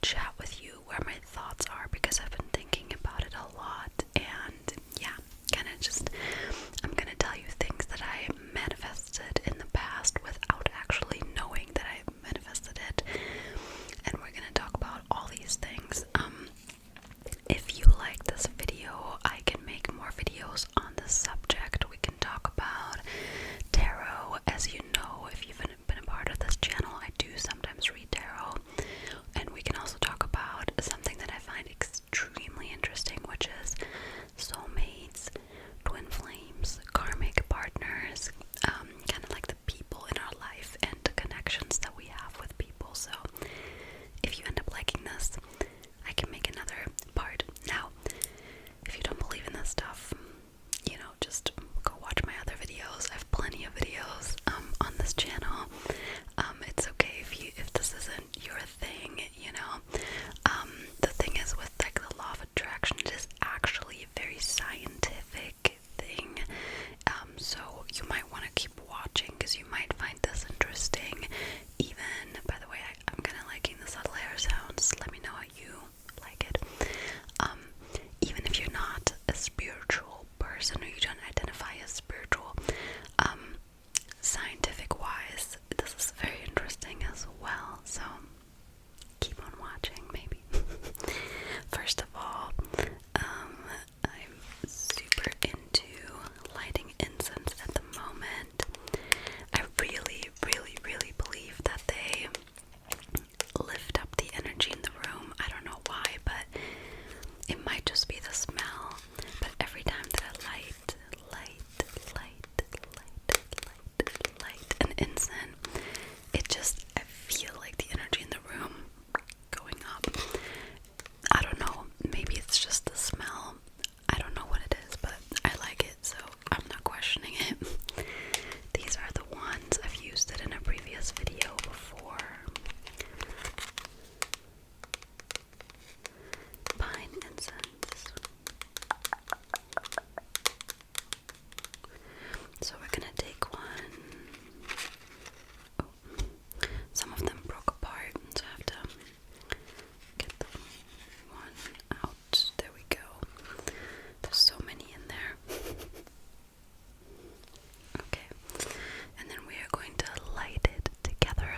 chat with you where my thoughts are, because I've been thinking about it a lot. And yeah, kind of just, I'm gonna tell you things that I manifested in the past without actually knowing that I manifested it. And we're gonna talk about all these things. If you like this video, I can make more videos on this subject. We can talk about tarot. As you know, if you've been a part of this channel, I do sometimes read tarot. And we can also talk about something that I find extremely interesting, which is soulmates, twin flames, karmic partners, kind of like the people in our life and the connections that we have with people. So if you end up liking this, I can make another part. Now, if you don't believe in this stuff, you know, just go watch my other videos. I have plenty of videos on this channel. It's okay if this isn't your thing, you know. The thing is with like the law of attraction, it is actually a very scientific thing. So you might want to keep watching because you might find this interesting. Even, by the way, I'm kind of liking the subtle air sounds. Let me know how you like it. Even if you're not a spiritual person or you don't identify as spiritual, scientific wise, this is very interesting as well. So keep on watching, maybe. First of all, I'm super into lighting incense at the moment. I really, really, really believe that they lift up the energy in the room. I don't know why, but it might just be the smell. But every time that I light an incense, I feel like the energy in the room going up. I don't know, maybe it's just the smell. I don't know what it is, but I like it, so I'm not questioning it. These are the ones. I've used it in a previous video before. Pine incense. So we're gonna take one. Oh, some of them broke apart, so I have to get the one out. There we go. There's so many in there. Okay, and then we are going to light it together,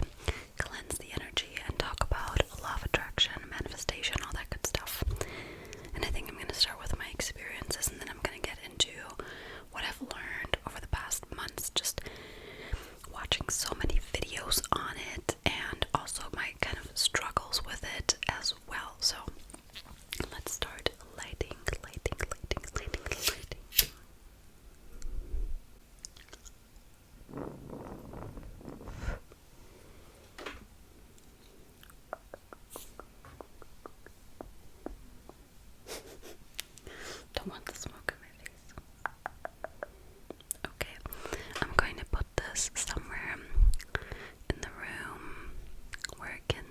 cleanse the energy, and talk about law of attraction, manifestation, all that good stuff. And I think I'm going to start with my experiences, and then I'm going to get into what I've learned over the past months, just watching so many videos on it, and also my kind of struggles with it as well. So let's start lighting. Don't want the smoke in my face. Okay, I'm going to put this somewhere in the room where it can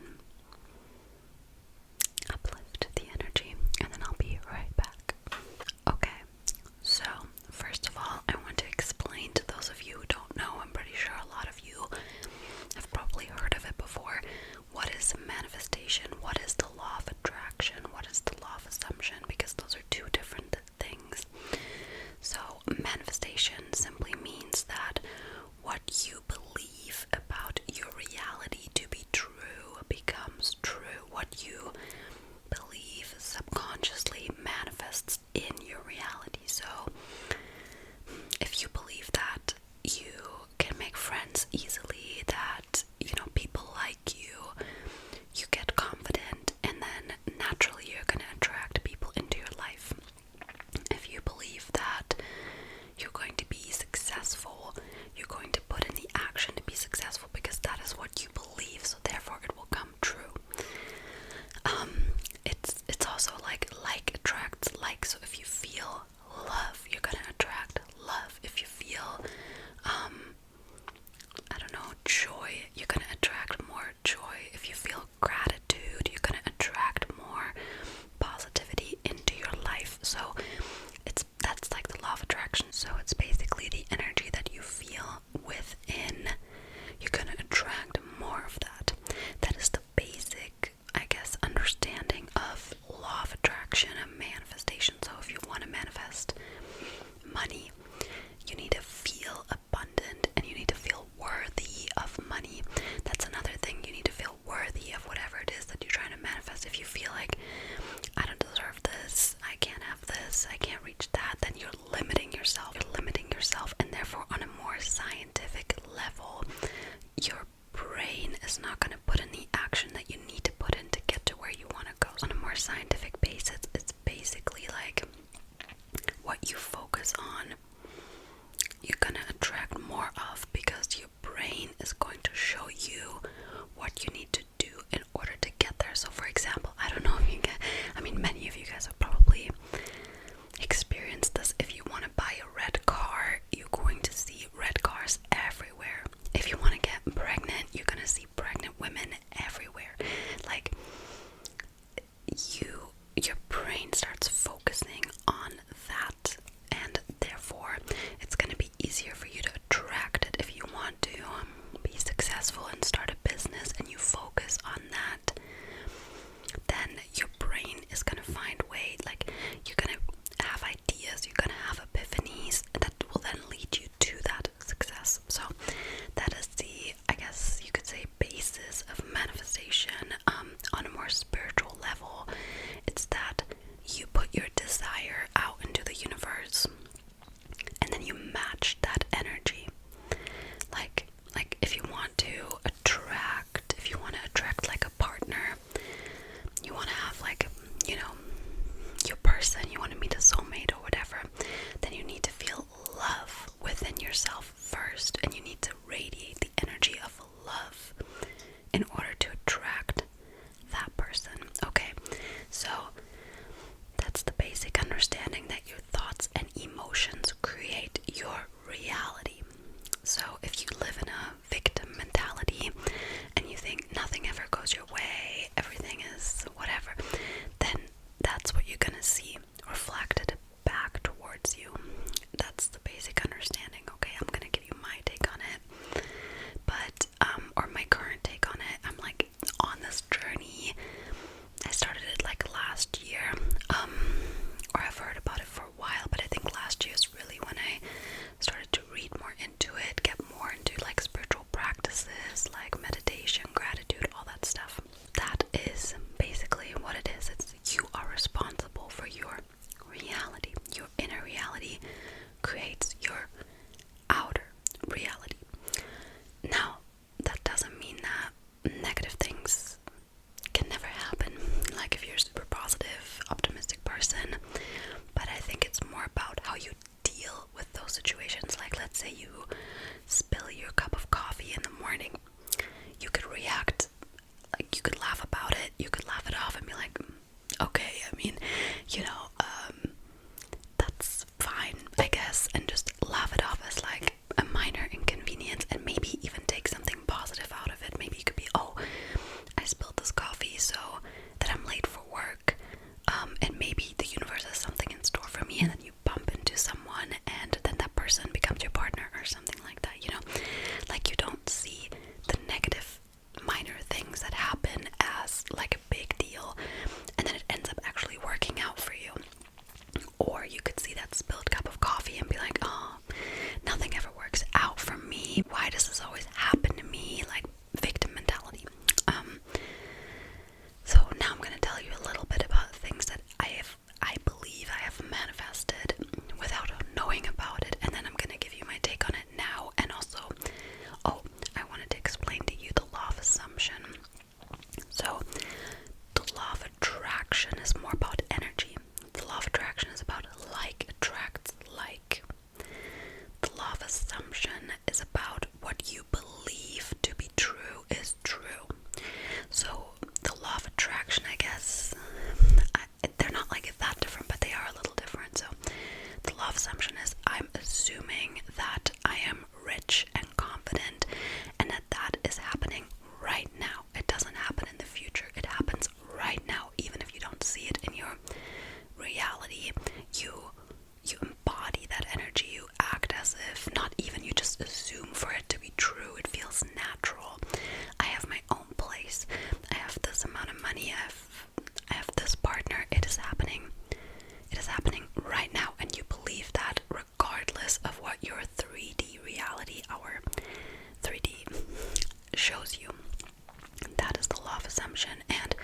uplift the energy, and then I'll be right back. Okay, so first of all, I want to explain to those of you who don't know, I'm pretty sure a lot of you have probably heard of it before, what is manifestation, what is the law of attraction, what is the law of assumption, because those are two different things. scientific basis, it's basically like what you focus on, you're gonna attract more of, because your brain is going to show you what you need to do in order to get there. So for example, I don't know if you get, I mean, many of you guys have probably experienced this. If you want to buy a red car, you're going to see red cars everywhere. If you want to get pregnant, you're gonna see pregnant women everywhere. Like, your brain starts focusing on that, and therefore it's going to be easier for you to attract it. If you want to be successful and start a business and you focus on that, then your brain is going to find ways, like you're going to have ideas, you're going to have epiphanies that will then lead you to that success. So that is the, I guess you could say, basis of manifestation. On a more spiritual level, it's that you put your desire out into the universe and then you match that energy. Like if you want to attract like a partner, you want to have, like, you know, your person, you want to meet a soulmate or whatever, then you need to feel love within yourself first, and you need to radiate the energy of love in order to attract that person. Okay, so that's the basic understanding, that your thoughts and emotions create your reality. So if you live in a victim mentality and you think nothing ever goes your way, everything is whatever, then that's what you're gonna see reflected back towards you. That's the basic understanding. Okay, I'm gonna give you my take on it, but or my current take on it. I'm like on this journey. I started it like last year, or I've heard about it for a while, but I think last year is really when I started to read more into it, get more into like spiritual practices, like meditation, gratitude, all that stuff. That is basically what it is. It's, you are responsible for your reality. Your inner reality creates your outer reality. Now, that doesn't mean that negative things can never happen, like if you're a super positive, optimistic person, but I think it's more about how you deal with those situations. Like, let's say you spill your cup of coffee in the morning, you could react, like you could laugh about it, you could laugh it off and be like, okay, I mean, you know, that's fine, I guess, and just laugh it off as like a minor inconvenience, and maybe even take something positive out of it. Maybe you could be, oh, I spilled this coffee so that I'm late for work, and maybe the universe has something in store for me, and then you bump into someone and then that person becomes your partner or something like that, you know? Like, you don't see the negative minor things that happen as like a big deal, and then it ends up actually working out for you. Or you could see that spilled cup of coffee and be like, oh, nothing ever works out for me, why does this always happen to me? Like, victim mentality. So now I'm going to tell you a little bit about things that I believe I have manifested without knowing about it, and then I'm going to give you my take on it now. And also, oh, I wanted to explain to you the law of assumption. So the law of attraction is more about energy. The law of attraction is about like attracts like. The law of assumption is about what you believe to be true is true. So the law of attraction, I guess, they're not like that different, but they are a little different. So the law of assumption is, I'm assuming that I am rich and confident, and that is happening right now. It doesn't happen in the future. It happens right now. Even if you don't see it in your reality, you embody that energy. You act as if, not even, you just assume for it to be true. It feels natural. I have my own place. I have this amount of money. I have this partner. It is happening. It is happening right now, and you believe that regardless of what your 3D reality, our 3D, shows you. That is the law of assumption. And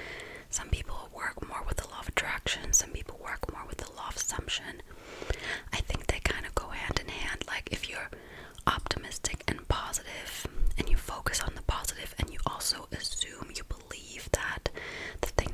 some people work more with the law of attraction, some people work more with the law of assumption. I think they kind of go hand in hand. Like, if you're optimistic and positive, and you focus on the positive, and you also assume, you believe that the thing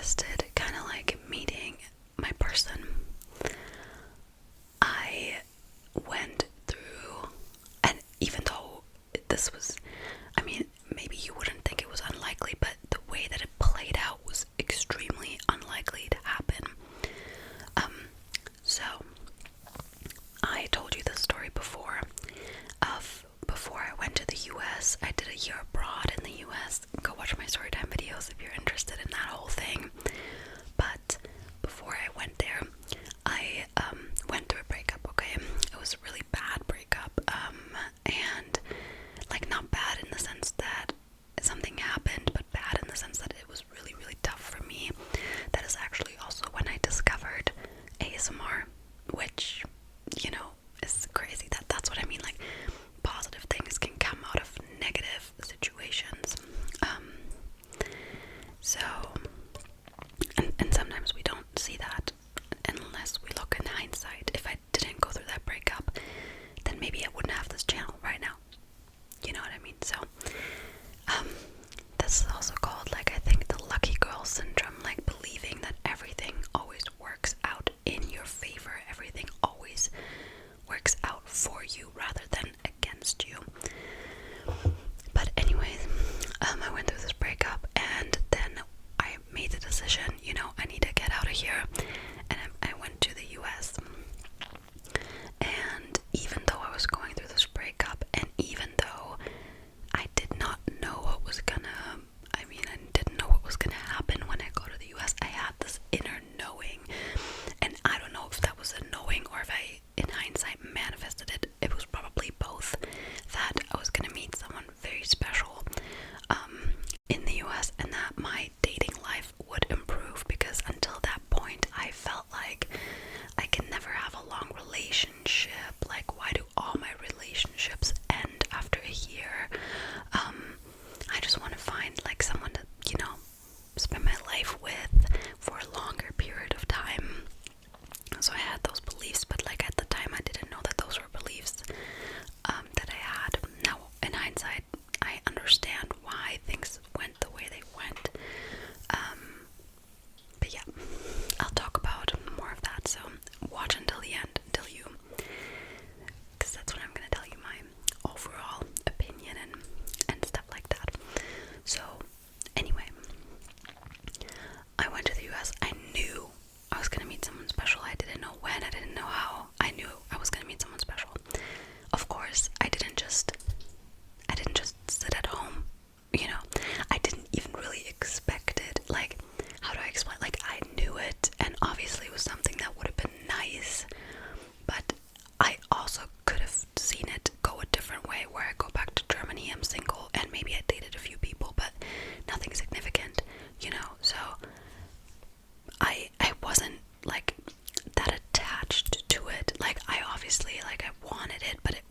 manifested kind of like meeting my person. I went through, and even though this was, I mean, maybe you wouldn't think it was unlikely, but the way that it played out was extremely unlikely to happen. So I told you this story before of before I went to the US. I did a year abroad in the US. Go watch my storytime videos if you're interested in that whole thing. But before I went there, I went through a breakup, okay? It was a really bad breakup, and like not bad in the sense that something happened, but bad in the sense that it was really, really tough for me. That is actually also when I discovered ASMR, which, you know, is crazy. That's what I mean, like positive things can come out of negative situations. So and sometimes we don't see that unless we look in hindsight. If I didn't go through that breakup, then maybe I wouldn't have this channel right now. You know what I mean? So this is also called, like, I think the lucky girl syndrome, like believing that everything always works out in your favor, everything always works out for you rather than against you. But anyways, I went through this breakup, and then I made the decision, you know, I need to get out of here, and I went to the US. And even though I was going through this breakup, and even though I did not know what was gonna, I didn't know what was gonna happen when I go to the US, I had this inner knowing, and I don't know if that was a knowing or if I, in hindsight, manifested it. It was probably both, that I was gonna meet someone very special in the US, and that my dating life would improve, because until that point I felt like I can never have a long relationship. Like, why do all my relationships end after a year? I just want to find like someone to, you know, spend my life with for a longer period of time. So I had those beliefs, but like at the time I didn't know that those were beliefs that I had. Now in hindsight, I understand why things went the way they went. But yeah, I'll talk about more of that, so watch until the end, because that's when I'm going to tell you my overall opinion and stuff like that. So anyway, I went to the US. I knew I was going to meet someone special. I didn't know when, I didn't know how. I knew I was going to meet someone special. Of course, I didn't just sit at home, you know. I didn't even really expect it. Like, how do I explain? Like, I knew it, and obviously it was something that would have been nice, but I also could have seen it go a different way, where I go back to Germany, I'm single, and maybe I dated a few people, but nothing significant, you know. So I wasn't like that attached to it. Like, I obviously, like, I wanted it, but I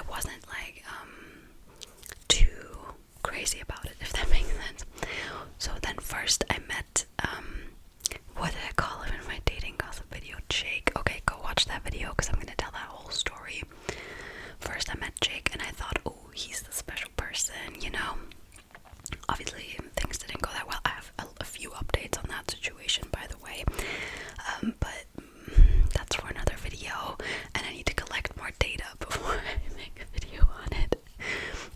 wasn't like too crazy about it, if that makes sense. So then first I met what did I call him in my dating gossip video? Jake. Okay, go watch that video because I'm gonna tell that whole story. First I met Jake, and I thought, oh, he's the special person, you know. Obviously things didn't go that well. I have a few updates on that situation, by the way, but that's for another video, and I need to collect more data before I make a video on it,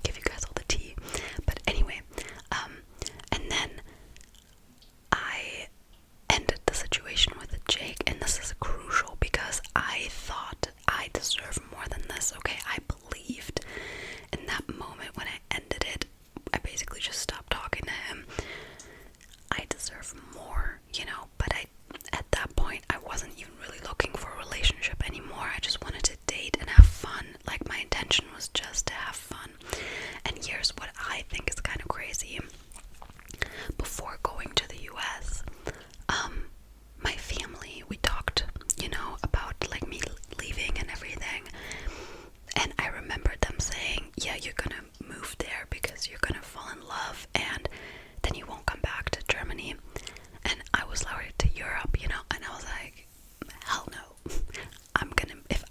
give you guys all the tea. But anyway, and then I ended the situation with Jake, and this is crucial because I thought I deserved more than this. Okay, I believed in that moment when I ended it, I basically just stopped talking to him. I deserve more, you know, but at that point I wasn't even really looking for a relationship anymore. I just wanted to date and have fun. Like, my intention was just to have fun. And here's what I think is kind of crazy. Before going to the US, my family, we talked, you know, about like me leaving and everything, and I remembered them saying, yeah, you're gonna move there because you're gonna fall in love, and then you won't come back to Germany. And I was like, to Europe, you know, and I was like, hell no. If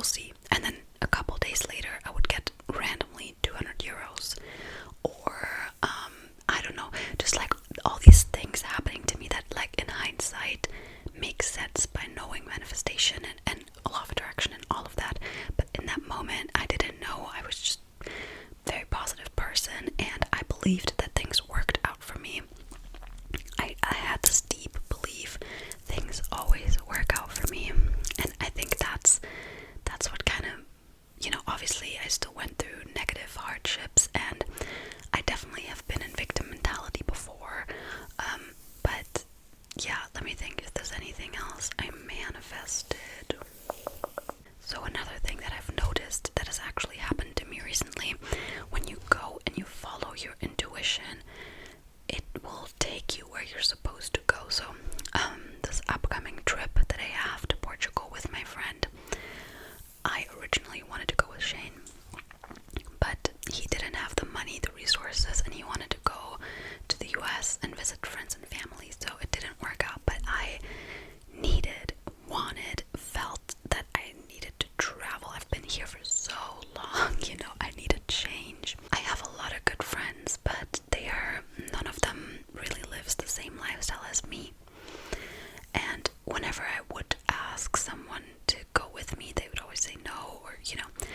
we'll see. And then a couple days later, I would get randomly 200 euros. Or, I don't know, just like all these things happening to me that, like, in hindsight, makes sense by knowing manifestation and law of attraction and all of that. But in that moment, I didn't know. I was just a very positive person, and I believed that things worked out for me. I had this deep belief things always work out for me, and I think that's what kind of, you know, obviously I still went through negative hardships, and I definitely have been in victim mentality before, but yeah, let me think if there's anything else I manifested. So another thing that I've noticed that has actually happened to me recently, when you go and you follow your intuition, it will take you where you're supposed to go. So this upcoming trip that I have to Portugal with my friend, I originally wanted to go with Shane, but he didn't have the money, the resources, and he wanted to go to the US and visit friends and family, so it didn't work out. But I felt that I needed to travel. I've been here for so long, you know, I need a change. I have a lot of good friends, but none of them really lives the same lifestyle as me. And whenever I would ask someone to go with me, they would always say no, or, you know,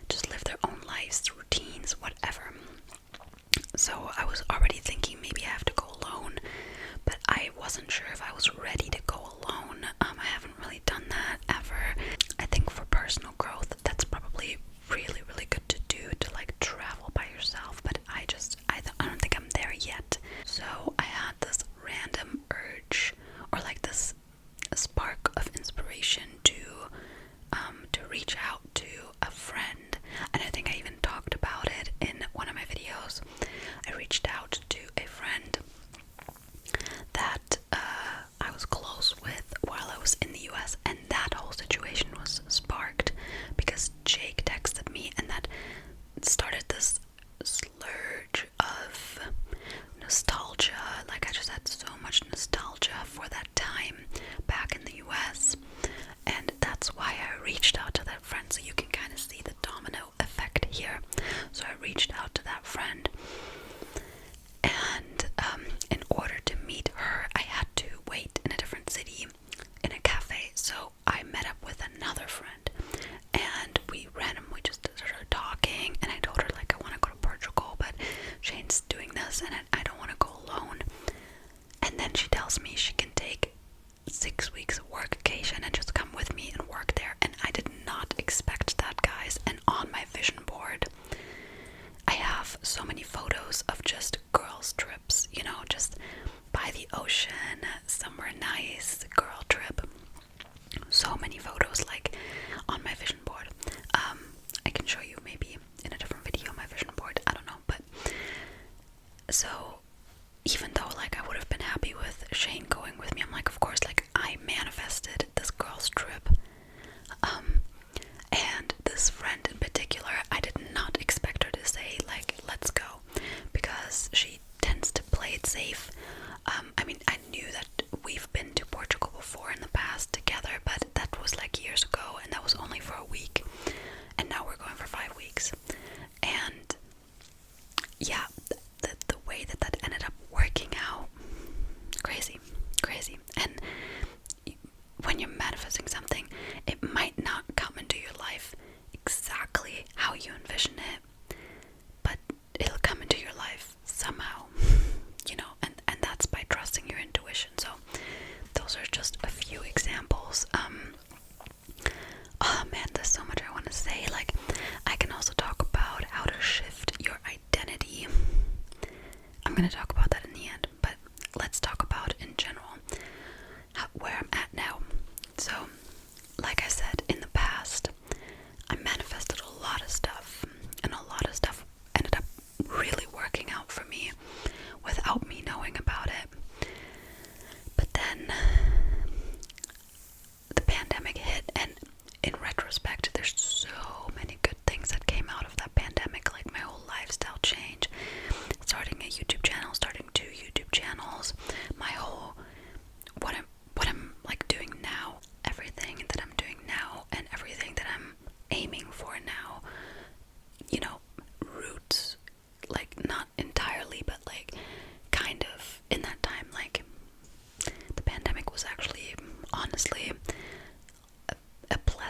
just live their own lives, routines, whatever. So I was already thinking maybe I have to go alone, but I wasn't sure if I was ready to go alone. I haven't really done that ever. I think for personal growth, that's probably really, really good to do, to like travel by yourself, but I don't think I'm there yet. So I had this random urge, or like this spark of inspiration to reach out to a friend, and I think I even talked about it in one of my videos. I reached out to a friend that I was close with while I was in the US, and that whole situation was sparked because Jake texted me, and that started this slurge of nostalgia. Like, I just had so much nostalgia for that time back in the US, and that's why I reached out to that friend. So you can kind of see the domino effect here. So I reached out to that friend, and in order to meet her, I had to wait in a different city in a cafe. So I met up with another friend, and we randomly just started talking, and I told her, like, I want to go to Portugal, but Shane's doing this and I don't want to go alone. And then she tells me she can take 6 weeks of work vacation and just come with me and work there. And I did not expect that, guys. And on my vision board, I have so many photos of just girls' trips, you know, just by the ocean, somewhere nice, girl trip. So many photos, like, on my vision board. I can show you maybe in a different video my vision board, I don't know. But so even though, like, I would have been happy with Shane going with me, I'm like, of course, like, I manifested this girl's trip. And this friend in particular, I did not expect her to say, like, let's go, because she tends to play it safe. I mean, I knew that we've been to Portugal before in the past together, but that was like years ago, and that was only for a week, and now we're going for 5 weeks. And yeah, the way that ended up working out, crazy. And when you're manifesting something, it might not come into your life exactly how you envision it, but it'll come into your life somehow, you know, and that's by trusting your intuition. So those are just a few examples. Oh man, there's so much I want to say. Like, I can also talk about how to shift your identity. I'm going to talk about that in the end, but let's talk about in general where I'm at now. So, like I said, in the past, I manifested a lot of stuff, and a lot of stuff ended up really working out for me without me knowing about it. But then the pandemic hit, and in retrospect, there's so many good things that came out of that pandemic, like my whole lifestyle change, starting a YouTube channel, starting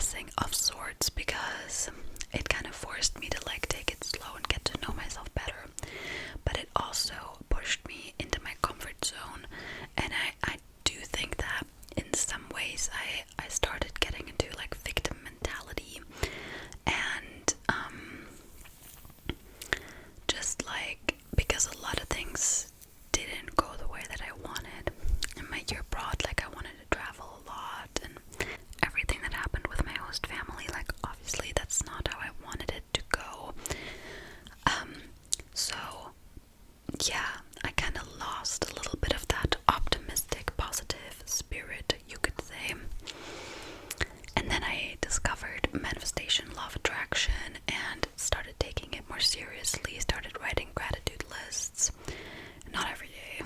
blessing of sorts, because it kind of forced me to like take it slow and get to know myself better, but it also pushed me into my comfort zone. And I do think that in some ways I started getting into like victim mentality, and just like, because a lot of things didn't go the way that I wanted. In my year abroad, like, I wanted to travel a lot, and everything that happened with my host family, like, obviously that's not how I wanted it to go. So yeah, I kind of lost a little bit of that optimistic, positive spirit, you could say. And then I discovered manifestation, law of attraction, and started taking it more seriously, started writing gratitude lists. Not every day,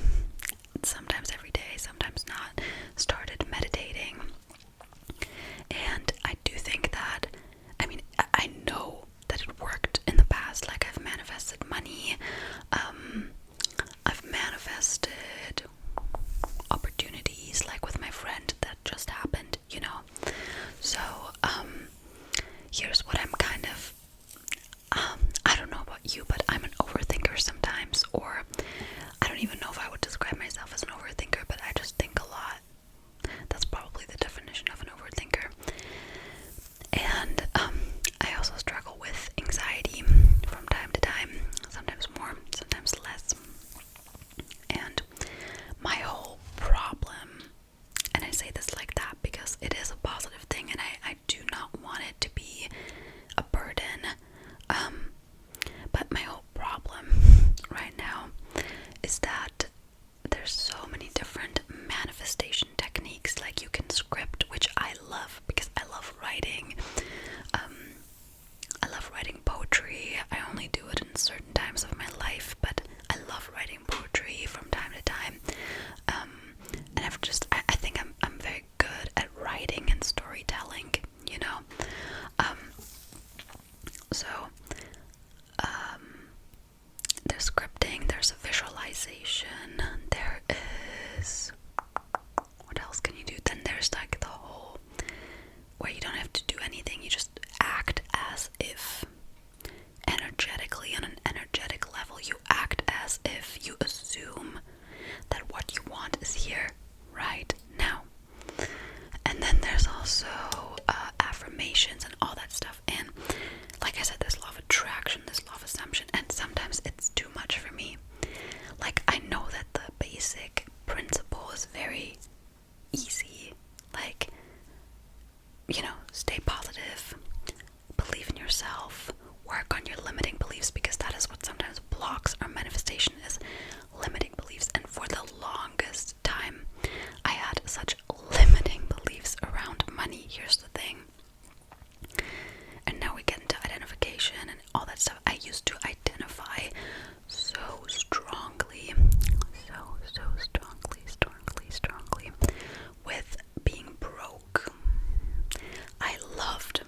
sometimes every day, sometimes not. Started meditating. And I do think that, I mean, I know that it worked in the past. Like, I've manifested money, I've manifested opportunities, like with my friend that just happened, you know. So here's what I'm kind of, I don't know about you, but I'm an overthinker sometimes, or I don't even know if I would describe myself as an overthinker, but I just think a lot. That's probably the definition of an overthinker. And I also struggle with anxiety from time to time, sometimes more, sometimes less. And my whole problem, and I say this like that because it is a positive thing, and I do not want it to be a burden, but my whole problem right now is that there's so many different manifestation techniques. Like, you can script, which I love because I love writing. I love writing poetry. I only do it in certain times of my life, but I love writing poetry from time to time. And I think I'm very good at writing and storytelling, you know. So there's scripting, there's a visualization, there is, what else can you do? Then there's like the whole, where you don't have to do anything, you just act as if, energetically, on an energetic level, you act as if, you assume that what you want is here right now. And then there's also affirmations and all that stuff. And like I said, there's law of attraction, there's law of assumption, and sometimes it's too much for me. Like, I know that the basic principle is very easy. Like, you know, stay positive, believe in yourself, work on your limiting beliefs, because that is what sometimes blocks our manifestation, is limiting beliefs. And for the longest time, I had such limiting beliefs around money. Here's the thing. And now we get into identification and all that stuff. I used to identify so strongly with being broke. I loved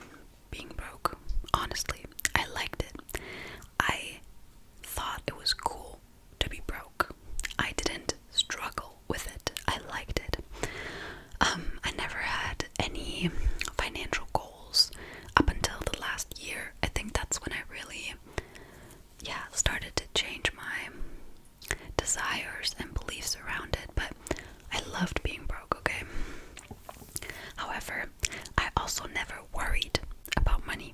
being broke. Honestly, I liked it. I thought it was cool to be broke. I didn't struggle with it. I liked it. I never had any financial goals up until the last year. I think that's when I really, started to change my desires and beliefs around it. But I loved being broke, okay? However, I also never worried about money.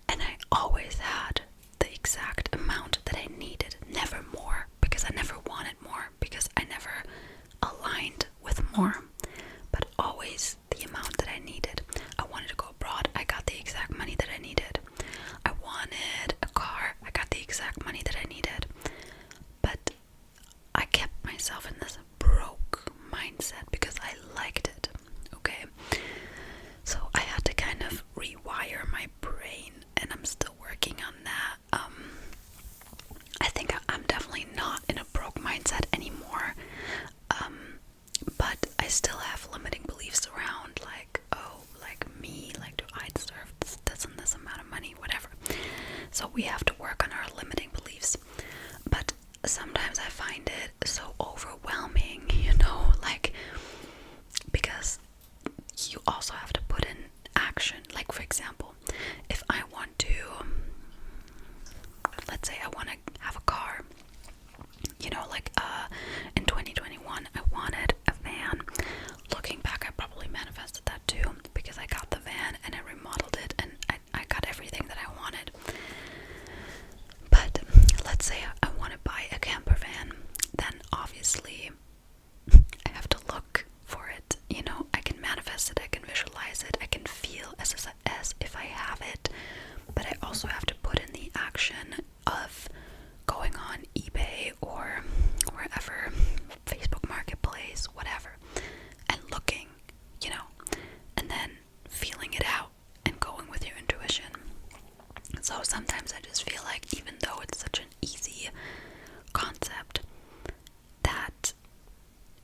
And I always had the exact amount that I needed, never more, because I never wanted more, because I never aligned with more, but always the amount that I needed. I wanted to go abroad, I got the exact money that I needed. I wanted a car, I got the exact money that I needed. But I kept myself in this broke mindset because I liked it, okay? So I had to kind of rewire my brain, and I'm still working on that. I think I'm definitely not in a broke mindset anymore, but I still have limiting beliefs around, like, oh, like me, like, do I deserve this and this amount of money, whatever. So we have to work on our limiting beliefs. But sometimes I find it so overwhelming, you know, like, because you also have to put in action sometimes I just feel like even though it's such an easy concept, that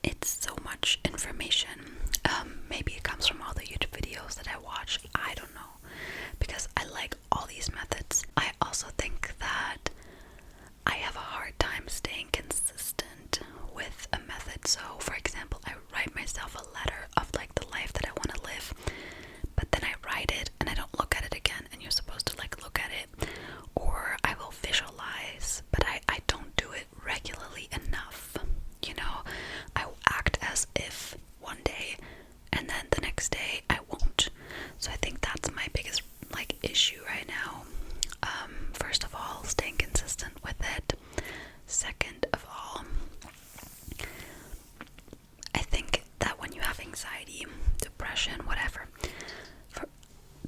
it's so much information. Maybe it comes from all the YouTube videos that I watch. I don't know. Because I like all these methods. I also think that I have a hard time staying consistent with a method. So, for example, I write myself a letter of like the life that I want to live, but then I write it and I don't look at it again, and you're supposed to like look at it. Or I will visualize, but I don't do it regularly enough. You know, I will act as if one day, and then the next day I won't. So I think that's my biggest like issue right now. First of all, staying consistent with it. Second of all, I think that when you have anxiety, depression, whatever,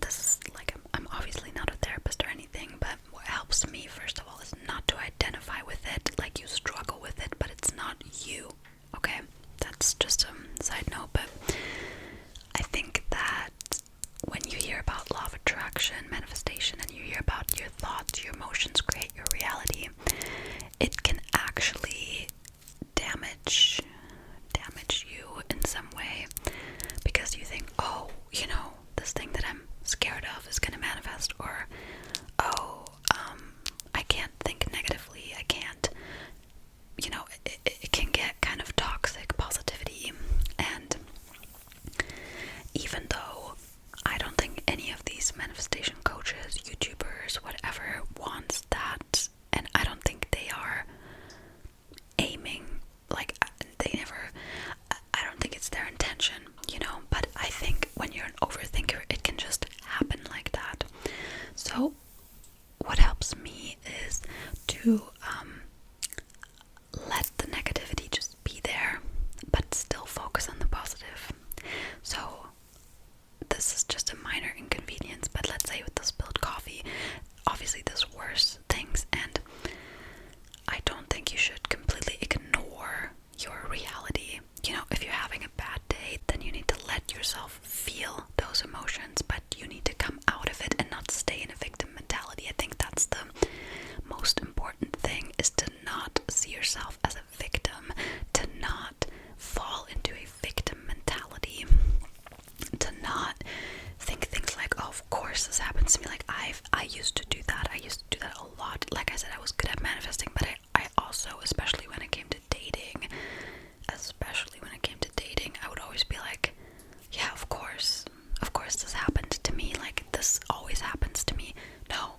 this is like, I'm obviously not a therapist or anything, but what helps me first of all is not to identify with it, like you struggle with it, but it's not you. Okay, that's just a side note, but I think that when you hear about law of attraction, manifestation, and you hear about your thoughts, your emotions create your reality, it can actually damage you in some way, because you think, oh, you know, this thing that I'm scared of is gonna manifest, or oh, I can't think negatively, I can't, you know, it can get kind of toxic positivity. And even though I don't think any of these manifestation coaches, YouTubers, whatever, wants that, and I don't think they are aiming, like, I don't think it's their intention, you know, but I think when you're an overthinker, it can just happen like that. So what helps me is to let the negativity just be there, but still focus on the positive. So this is just a minor inconvenience, but let's say with the spilled coffee, obviously there's worse things, and I don't think you should completely ignore your reality. You know, if you're having a bad day, then you need to let yourself feel those emotions, but you need to come out of it and not stay in a victim mentality. I think that's the most important thing, is to not see yourself as a victim, to not fall into a victim mentality, to not think things like, oh, of course this happens to me. Like I used to do that. I used to do that a lot. Like I said, I was good at manifesting, but I also, especially when it came to dating, I would always be like, yeah, of course this happened to me. Like, this always happens to me. No.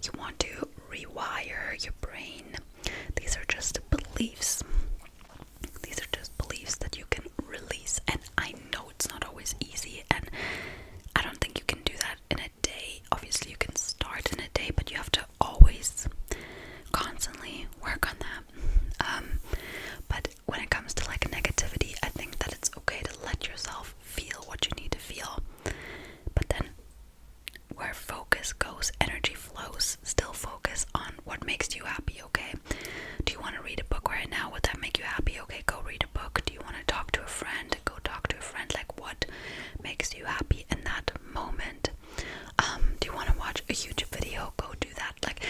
You want to rewire your brain. These are just beliefs. These are just beliefs that you can release. And I know it's not always easy, and I don't think you can do that in a day. Obviously, you can start in a day, but you have to always constantly work on that. But when it comes to like negativity, I think that it's okay to let yourself feel what you need to feel. But then where focus goes, energy flows. Still focus on what makes you happy, okay? Do you want to read a book right now? Would that make you happy? Okay, go read a book. Do you want to talk to a friend? Go talk to a friend. Like, what makes you happy in that moment? Do you want to watch a YouTube video? Go do that. Like,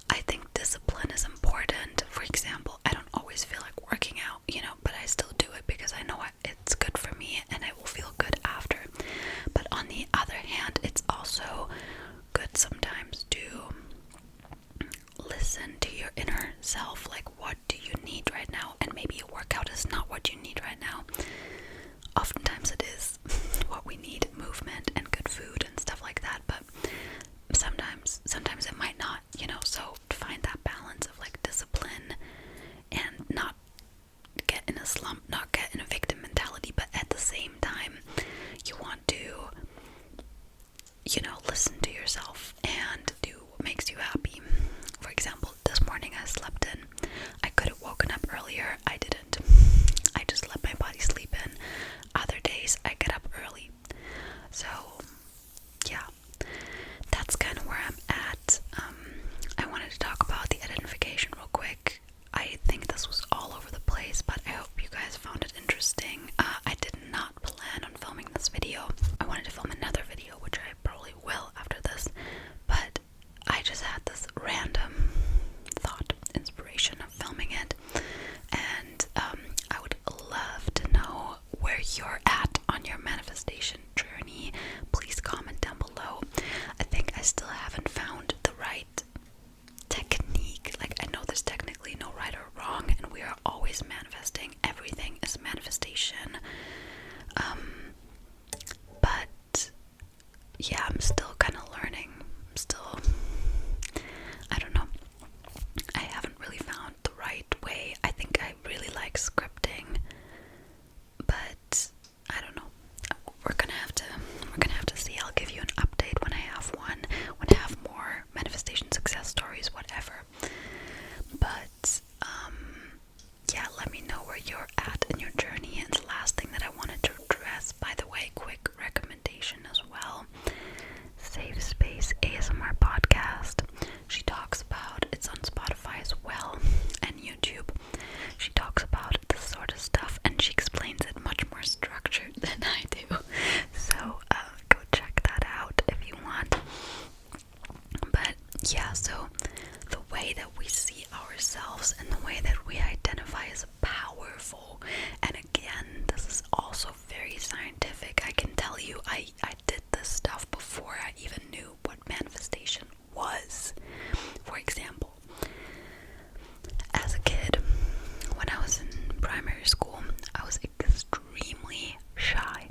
I think discipline is important. For example, I don't always feel like working out, you know, but I still do it because I know it's good for me and I will feel good after. But on the other hand, it's also good sometimes to listen to your inner self. Like, what do you need right now? And maybe a workout is not what you need right now. Oftentimes it is what we need, movement and good food and stuff like that, but sometimes it might not, you know. So to find that balance of like discipline and not get in a slump, not get in a victim mentality, but at the same time you want to, you know, listen to yourself and do what makes you happy. For example, this morning I slept in. I could have woken up earlier. I didn't. I just let my body sleep in. Other days I get up early. So yeah, that's kind of where I'm at. I wanted to talk about the identification real quick. I think this was all over the place, but I hope you guys found it interesting. I did not plan on filming this video. I wanted to film another video, which I probably will this, but I just had this random thought, inspiration of filming it, and I would love to know where you're at on your manifestation journey. Please comment down below. I think I still haven't found the right technique. Like, I know there's technically no right or wrong, and we are always manifesting. Everything is manifestation. But yeah, I'm still kind of learning. I don't know. I haven't really found the right way. I think I really like scripting, but I don't know. We're gonna have to see. I'll give you an update when I have one, when I have more manifestation success stories, whatever. But yeah, let me know where you're at in your journey. And the last thing that I wanted to address, by the way, quick recommendation as well. Safe Space ASMR podcast. She talks about, it's on Spotify as well and YouTube. She talks about this sort of stuff, and she explains it much more structured than I do. So go check that out if you want. But yeah, so the way that we see ourselves and the way that we identify as powerful, and again, this is also very scientific. I can tell you, I did this stuff before I even knew what manifestation was. For example, as a kid, when I was in primary school, I was extremely shy.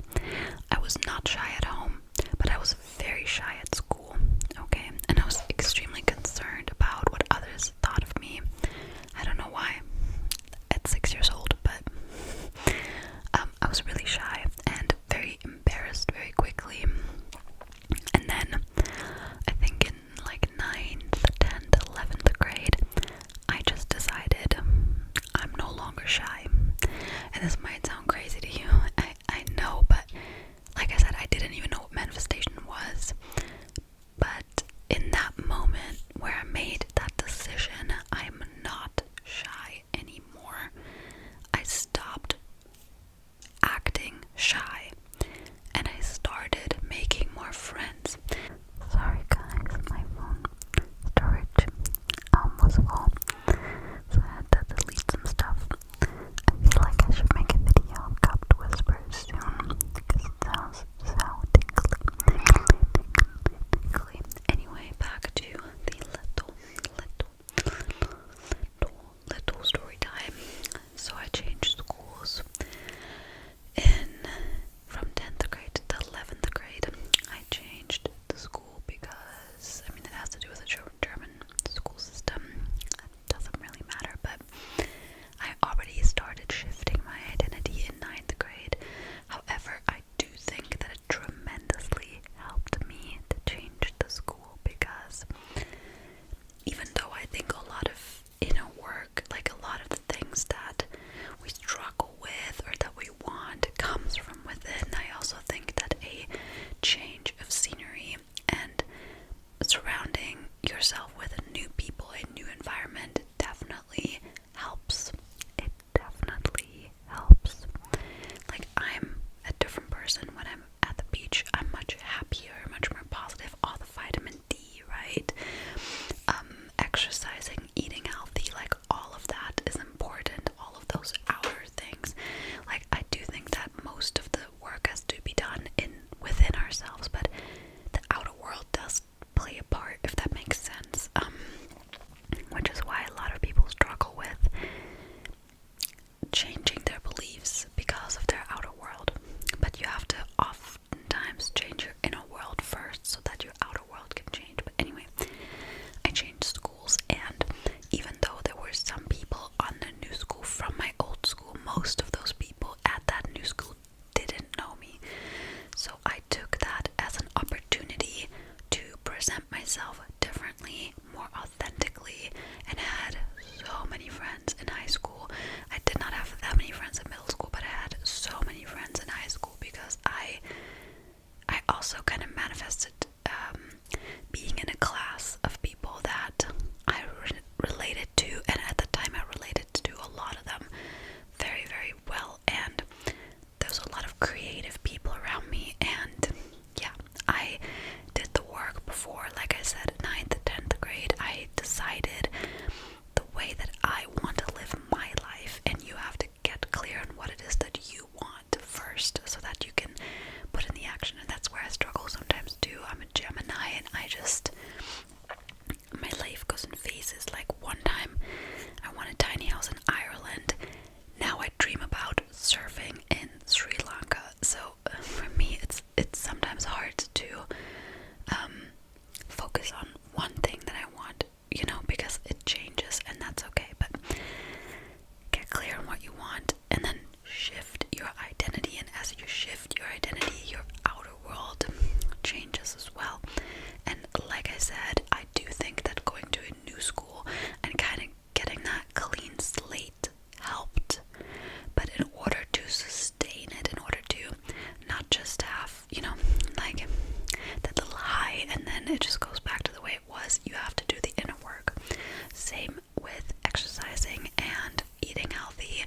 I was not shy at home, but I was very shy at school, okay? And I was extremely concerned about what others thought of me. I don't know why, at 6 years old, but I was really shy and very embarrassed very quickly. And then, I think in like 9th, 10th, 11th grade, I just decided I'm no longer shy. And this might sound crazy to you, I know, but like I said, I didn't even know what manifestation was. But in that moment where I made that decision, I'm not shy anymore. I stopped acting shy and I started making more friends. Sorry guys, my phone storage was full, so I had to delete some stuff. I feel like I should make a video of cupped whispers soon because it sounds so tinkly. Anyway, back to the little story time. So I changed schools from 10th grade to 11th grade. I changed the school because, I mean, it has to do with the German school system. It doesn't really matter, but I already started shifting my identity in 9th grade. However, I do think that it tremendously helped me to change the school, because even though I think a lot of inner work, like a lot of the things that we struggle with or that we want, comes from within, I also think that a change of scenery and surrounding yourself with new people, a new environment, definitely helps. It definitely helps. Like, I'm a different person when I'm at the beach. I'm much happier, much more positive, all the vitamin D, right? Exercising, eating healthy, like all of that is important. All of those outer things. Like, I do think that most of the work has to be done within ourselves, but the outer world does play a part, if that makes sense. Which is why a lot of people struggle with changing their beliefs because of their outer world. But you have to oftentimes change your inner world first so that your outer world can change. But anyway, I changed schools, and even though there were some people on the new school from my old school, most of those people at that new school didn't know me. So I took that as an opportunity to present myself differently, more authentically, and had so many friends in high school. I did not have that many friends in middle school, but I had so many friends in high school because I also kind of manifested being in a class of people that I related to, and at the time I related to a lot of them very, very well, and there was a lot of creative people around me, and yeah, I did the work before satisfaction, and that's where I struggle sometimes too. I'm a Gemini, and my life goes in phases. Like one time I want a tiny house in Ireland, now I dream about surfing in Sri Lanka. So for me, it's sometimes hard to focus on one thing that I want, because it changes, and that's okay. But get clear on what you want, and then shift your identity. And as you shift your identity, your outer world changes as well. And like I said, I do think that going to a new school and kind of getting that clean slate helped. But in order to sustain it, in order to not just have, like that little high and then it just goes back to the way it was, you have to do the inner work. Same with exercising and eating healthy.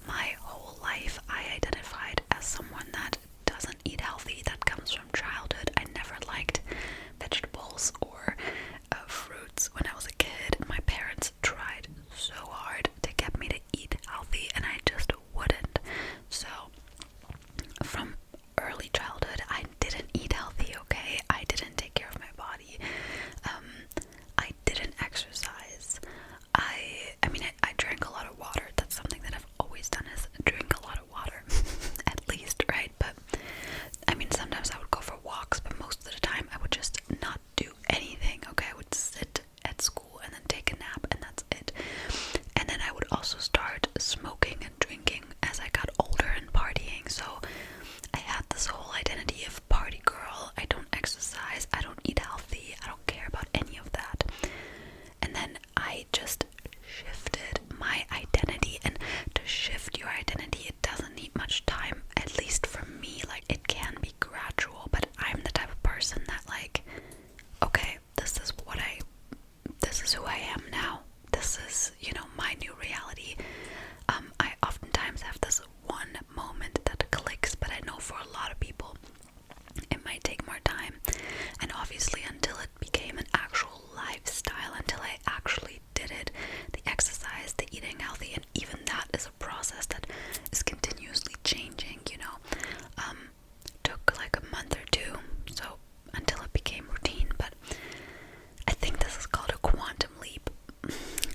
My whole life I identified as someone that doesn't eat healthy. That comes from childhood. I never liked vegetables or fruits when I was a kid. My parents tried so hard to get me to eat healthy, and I just wouldn't. So from early childhood, I didn't eat healthy, okay? I didn't take care of my body. I didn't exercise. I drank a lot of water. That's something that I've always done, is drink a lot of water, at least, right? But sometimes I would go for walks, but most of the time I would just not do anything, okay? I would sit at school and then take a nap, and that's it. And then I would also start smoking and drinking as I got older and partying. So I had this whole identity of party girl. I don't exercise, I don't eat healthy, I don't care about any of that. And then I just shifted my identity. And to shift your identity, it doesn't need much time, at least for me. Like, it can be gradual, but I'm the type of person that, like, okay, this is who I am now. This is, my new reality. I oftentimes have this one moment that clicks, but I know for a lot of people it might take more time. And obviously, until it became an actual lifestyle, until I actually did it, the exercise, the eating healthy, and even that is a process that is continuously changing, took like a month or two, so until it became routine. But I think this is called a quantum leap.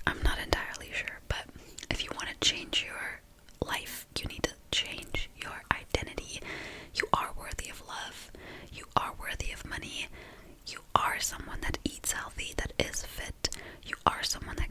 I'm not entirely sure, but if you want to change your life, you need to change your identity. You are worthy of love. You are worthy of money. You are someone that eats healthy, that is fit. You are someone that